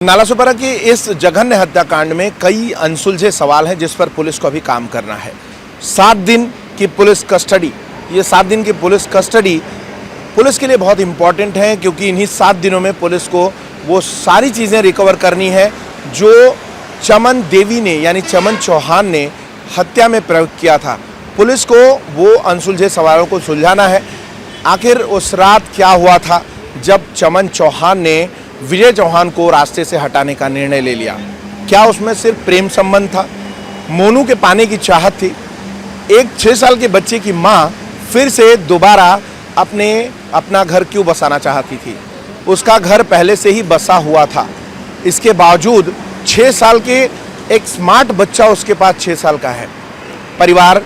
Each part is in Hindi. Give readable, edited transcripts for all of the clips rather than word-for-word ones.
नालासोपारा की इस जघन्य हत्याकांड में कई अनसुलझे सवाल हैं जिस पर पुलिस को अभी काम करना है। 7 दिन की पुलिस कस्टडी, ये 7 दिन की पुलिस कस्टडी पुलिस के लिए बहुत इम्पॉर्टेंट है, क्योंकि इन्हीं 7 दिनों में पुलिस को वो सारी चीज़ें रिकवर करनी है जो चमन देवी ने यानी चमन चौहान ने हत्या में प्रयोग किया था। पुलिस को वो अनसुलझे सवालों को सुलझाना है। आखिर उस रात क्या हुआ था जब चमन चौहान ने विजय चौहान को रास्ते से हटाने का निर्णय ले लिया? क्या उसमें सिर्फ प्रेम संबंध था? मोनू के पाने की चाहत थी? एक 6 साल के बच्चे की माँ फिर से दोबारा अपना घर क्यों बसाना चाहती थी? उसका घर पहले से ही बसा हुआ था। इसके बावजूद 6 साल के एक स्मार्ट बच्चा उसके पास 6 साल का है। परिवार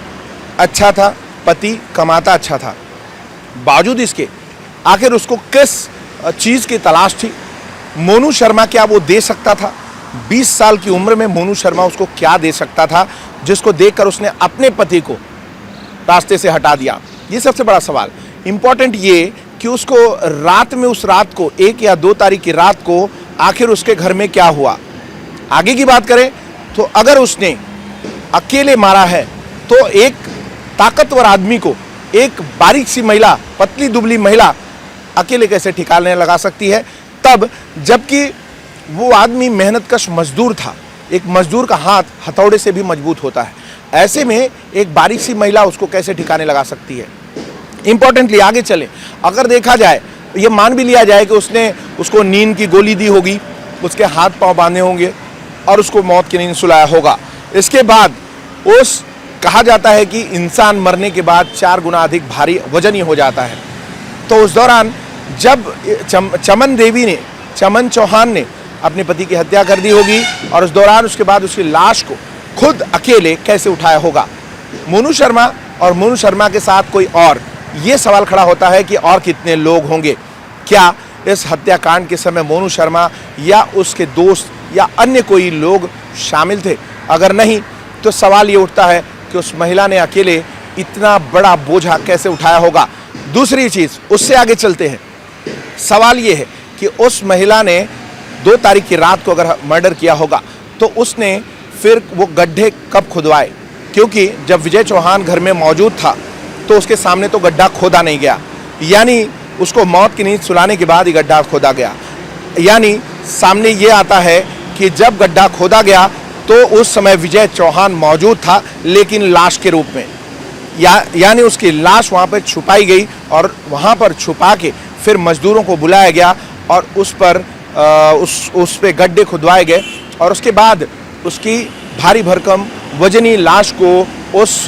अच्छा था, पति कमाता अच्छा था, बावजूद इसके आखिर उसको किस चीज़ की तलाश थी? मोनू शर्मा क्या वो दे सकता था? 20 साल की उम्र में मोनू शर्मा उसको क्या दे सकता था जिसको देखकर उसने अपने पति को रास्ते से हटा दिया? ये सबसे बड़ा सवाल। इम्पॉर्टेंट ये कि उसको रात में, उस रात को 1 या 2 तारीख की रात को आखिर उसके घर में क्या हुआ? आगे की बात करें तो अगर उसने अकेले मारा है तो एक ताकतवर आदमी को एक बारीक सी महिला, पतली दुबली महिला अकेले कैसे ठिकाने लगा सकती है? तब जबकि वो आदमी मेहनतकश मजदूर था। एक मजदूर का हाथ हथौड़े से भी मजबूत होता है। ऐसे में एक बारीक सी महिला उसको कैसे ठिकाने लगा सकती है? इंपॉर्टेंटली आगे चले, अगर देखा जाए, ये मान भी लिया जाए कि उसने उसको नींद की गोली दी होगी, उसके हाथ पांव बांधे होंगे और उसको मौत की नींद सुलाया होगा। इसके बाद कहा जाता है कि इंसान मरने के बाद 4 गुना अधिक भारी वजनी हो जाता है। तो उस दौरान जब चमन चौहान ने अपने पति की हत्या कर दी होगी और उस दौरान उसके बाद उसकी लाश को खुद अकेले कैसे उठाया होगा? मोनू शर्मा और मोनू शर्मा के साथ कोई और, ये सवाल खड़ा होता है कि और कितने लोग होंगे? क्या इस हत्याकांड के समय मोनू शर्मा या उसके दोस्त या अन्य कोई लोग शामिल थे? अगर नहीं तो सवाल ये उठता है कि उस महिला ने अकेले इतना बड़ा बोझा कैसे उठाया होगा? दूसरी चीज़, उससे आगे चलते हैं। सवाल ये है कि उस महिला ने 2 तारीख की रात को अगर मर्डर किया होगा तो उसने फिर वो गड्ढे कब खुदवाए? क्योंकि जब विजय चौहान घर में मौजूद था तो उसके सामने तो गड्ढा खोदा नहीं गया, यानी उसको मौत की नींद सुलाने के बाद ही गड्ढा खोदा गया। यानी सामने ये आता है कि जब गड्ढा खोदा गया तो उस समय विजय चौहान मौजूद था, लेकिन लाश के रूप में, यानी उसकी लाश वहाँ पर छुपाई गई और वहाँ पर छुपा के फिर मजदूरों को बुलाया गया और उस पे गड्ढे खुदवाए गए और उसके बाद उसकी भारी भरकम वजनी लाश को उस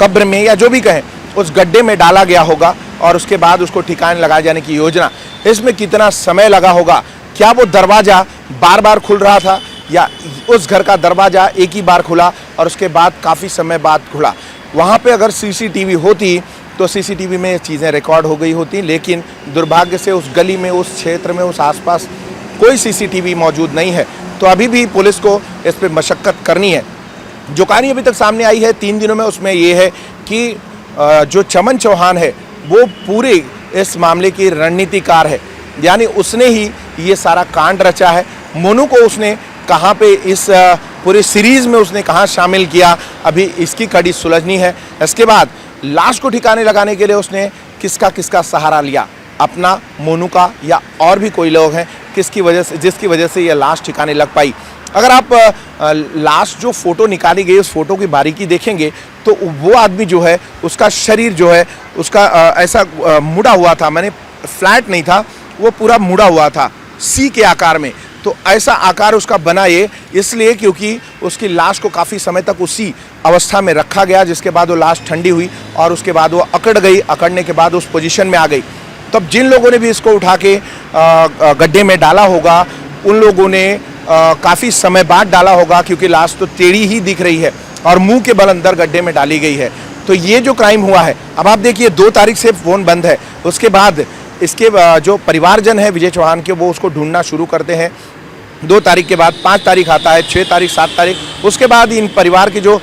कब्र में या जो भी कहें उस गड्ढे में डाला गया होगा और उसके बाद उसको ठिकाने लगाए जाने की योजना। इसमें कितना समय लगा होगा? क्या वो दरवाज़ा बार बार खुल रहा था या उस घर का दरवाज़ा एक ही बार खुला और उसके बाद काफ़ी समय बाद खुला? वहाँ पे अगर सीसीटीवी होती तो सीसीटीवी में ये चीज़ें रिकॉर्ड हो गई होती, लेकिन दुर्भाग्य से उस गली में, उस क्षेत्र में, उस आसपास कोई सीसीटीवी मौजूद नहीं है। तो अभी भी पुलिस को इस पर मशक्क़त करनी है। जो कहानी अभी तक सामने आई है 3 दिनों में, उसमें ये है कि जो चमन चौहान है वो पूरे इस मामले की रणनीतिकार है, यानी उसने ही ये सारा कांड रचा है। मोनू को उसने कहाँ पे इस पूरी सीरीज़ में उसने कहाँ शामिल किया, अभी इसकी कड़ी सुलझनी है। इसके बाद लाश को ठिकाने लगाने के लिए उसने किसका सहारा लिया? अपना, मोनू का, या और भी कोई लोग हैं जिसकी वजह से ये लाश ठिकाने लग पाई? अगर आप लाश जो फ़ोटो निकाली गई उस फोटो की बारीकी देखेंगे तो वो आदमी जो है उसका शरीर जो है उसका ऐसा मुड़ा हुआ था, मैंने फ्लैट नहीं था, वो पूरा मुड़ा हुआ था सी के आकार में। तो ऐसा आकार उसका बना ये इसलिए क्योंकि उसकी लाश को काफ़ी समय तक उसी अवस्था में रखा गया, जिसके बाद वो लाश ठंडी हुई और उसके बाद वो अकड़ गई। अकड़ने के बाद उस पोजीशन में आ गई। तब जिन लोगों ने भी इसको उठा के गड्ढे में डाला होगा उन लोगों ने काफ़ी समय बाद डाला होगा, क्योंकि लाश तो टेढ़ी ही दिख रही है और मुंह के बल अंदर गड्ढे में डाली गई है। तो ये जो क्राइम हुआ है, अब आप देखिए 2 तारीख से फ़ोन बंद है, उसके बाद इसके जो परिवारजन है विजय चौहान के वो उसको ढूंढना शुरू करते हैं। 2 तारीख के बाद 5 तारीख आता है, 6 तारीख, 7 तारीख, उसके बाद इन परिवार की जो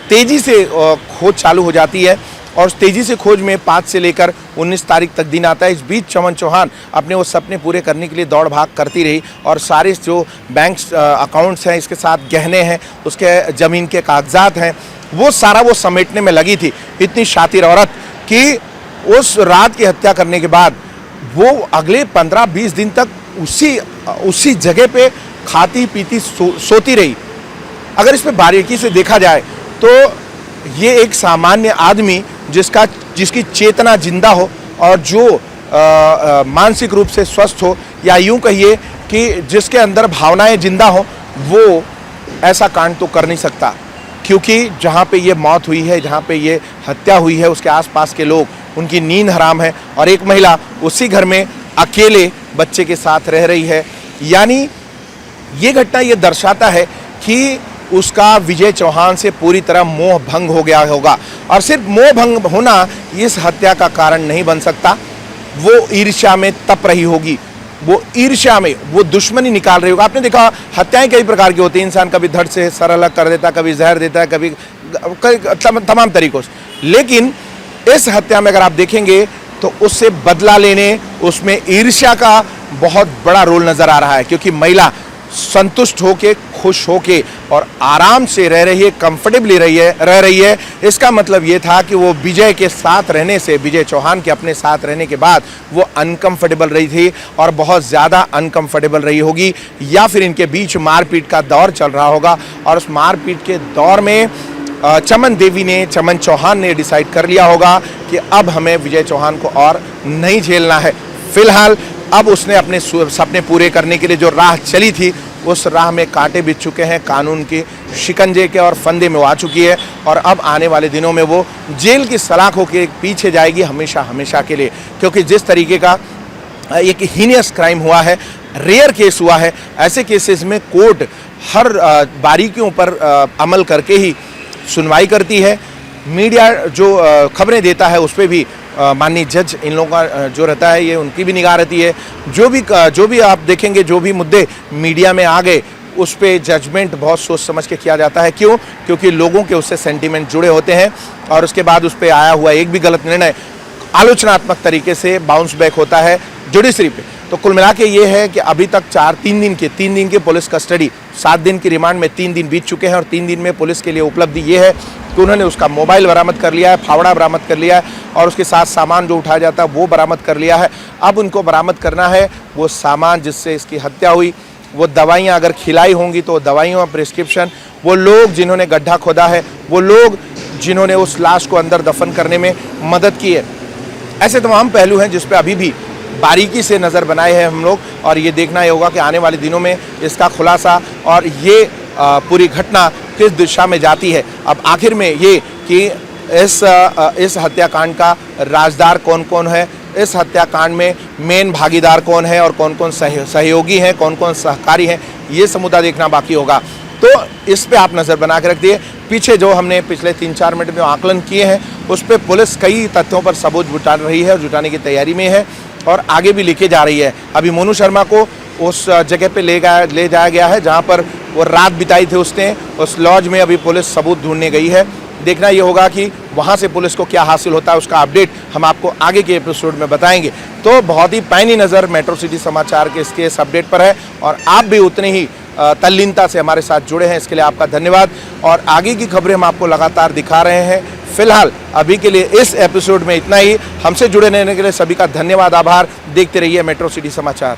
तेज़ी से खोज चालू हो जाती है और तेज़ी से खोज में 5 से लेकर 19 तारीख तक दिन आता है। इस बीच चमन चौहान अपने वो सपने पूरे करने के लिए दौड़ भाग करती रही और सारे जो बैंक अकाउंट्स हैं, इसके साथ गहने हैं, उसके ज़मीन के कागजात हैं, वो सारा वो समेटने में लगी थी। इतनी शातिर औरत कि उस रात की हत्या करने के बाद वो अगले 15-20 दिन तक उसी जगह पे खाती पीती सोती रही। अगर इस पे बारीकी से देखा जाए तो ये एक सामान्य आदमी जिसकी चेतना जिंदा हो और जो मानसिक रूप से स्वस्थ हो, या यूं कहिए कि जिसके अंदर भावनाएं जिंदा हो, वो ऐसा कांड तो कर नहीं सकता। क्योंकि जहाँ पे ये मौत हुई है, जहाँ पे ये हत्या हुई है, उसके आसपास के लोग, उनकी नींद हराम है और एक महिला उसी घर में अकेले बच्चे के साथ रह रही है। यानी ये घटना ये दर्शाता है कि उसका विजय चौहान से पूरी तरह मोह भंग हो गया होगा। और सिर्फ मोह भंग होना इस हत्या का कारण नहीं बन सकता। वो ईर्ष्या में तप रही होगी, वो ईर्ष्या में वो दुश्मनी निकाल रही होगी। आपने देखा हत्याएं कई प्रकार की होती हैं। इंसान कभी धड़ से सर अलग कर देता है, कभी जहर देता है, कभी तमाम तरीकों से। लेकिन इस हत्या में अगर आप देखेंगे तो उससे बदला लेने, उसमें ईर्ष्या का बहुत बड़ा रोल नजर आ रहा है। क्योंकि महिला संतुष्ट होके, खुश होके और आराम से रह रही है, कंफर्टेबली रह रही है। इसका मतलब ये था कि वो विजय के साथ रहने से, विजय चौहान के अपने साथ रहने के बाद वो अनकंफर्टेबल रही थी और बहुत ज़्यादा अनकंफर्टेबल रही होगी, या फिर इनके बीच मारपीट का दौर चल रहा होगा। और उस मारपीट के दौर में चमन चौहान ने डिसाइड कर लिया होगा कि अब हमें विजय चौहान को और नहीं झेलना है। फिलहाल अब उसने अपने सपने पूरे करने के लिए जो राह चली थी, उस राह में कांटे बिछ चुके हैं, कानून के शिकंजे के और फंदे में वो आ चुकी है। और अब आने वाले दिनों में वो जेल की सलाखों के पीछे जाएगी हमेशा हमेशा के लिए। क्योंकि जिस तरीके का एक हीनियस क्राइम हुआ है, रेयर केस हुआ है, ऐसे केसेस में कोर्ट हर बारीकियों पर अमल करके ही सुनवाई करती है। मीडिया जो खबरें देता है उस पर भी माननीय जज इन लोगों का जो रहता है, ये उनकी भी निगाह रहती है। जो भी आप देखेंगे, जो भी मुद्दे मीडिया में आ गए, उस पर जजमेंट बहुत सोच समझ के किया जाता है। क्यों? क्योंकि लोगों के उससे सेंटीमेंट जुड़े होते हैं और उसके बाद उस पर आया हुआ एक भी गलत निर्णय आलोचनात्मक तरीके से बाउंस बैक होता है जुडिशरी पे। तो कुल मिला के ये है कि अभी तक 3 दिन के पुलिस कस्टडी, 7 दिन की रिमांड में 3 दिन बीत चुके हैं। और 3 दिन में पुलिस के लिए उपलब्धि ये है कि उन्होंने उसका मोबाइल बरामद कर लिया है, फावड़ा बरामद कर लिया है और उसके साथ सामान जो उठाया जाता है वो बरामद कर लिया है। अब उनको बरामद करना है वो सामान जिससे इसकी हत्या हुई, वो दवाइयाँ अगर खिलाई होंगी तो दवाइयों का प्रिस्क्रिप्शन, वो लोग जिन्होंने गड्ढा खोदा है, वो लोग जिन्होंने उस लाश को अंदर दफन करने में मदद की है। ऐसे तमाम पहलू हैं जिस पे अभी भी बारीकी से नज़र बनाए हैं हम लोग। और ये देखना ही होगा कि आने वाले दिनों में इसका खुलासा और ये पूरी घटना किस दिशा में जाती है। अब आखिर में ये कि इस हत्याकांड का राजदार कौन कौन है, इस हत्याकांड में मेन भागीदार कौन है और कौन कौन सहयोगी हैं, कौन कौन सहकारी हैं, ये समुद्रा देखना बाकी होगा। तो इस पे आप नज़र बना के रख दिए। पीछे जो हमने पिछले 3-4 मिनट में आकलन किए हैं, उस पर पुलिस कई तथ्यों पर सबूत जुटा रही है और जुटाने की तैयारी में है और आगे भी लेके जा रही है। अभी मोनू शर्मा को उस जगह पे ले जाया गया है जहाँ पर वो रात बिताई थी उसने, उस लॉज में अभी पुलिस सबूत ढूंढने गई है। देखना ये होगा कि वहाँ से पुलिस को क्या हासिल होता है, उसका अपडेट हम आपको आगे के एपिसोड में बताएंगे। तो बहुत ही पैनी नज़र मेट्रो सिटी समाचार के इसके इस अपडेट पर है और आप भी उतनी ही तल्लीनता से हमारे साथ जुड़े हैं, इसके लिए आपका धन्यवाद। और आगे की खबरें हम आपको लगातार दिखा रहे हैं। फिलहाल अभी के लिए इस एपिसोड में इतना ही। हमसे जुड़े रहने के लिए सभी का धन्यवाद, आभार। देखते रहिए मेट्रो सिटी समाचार।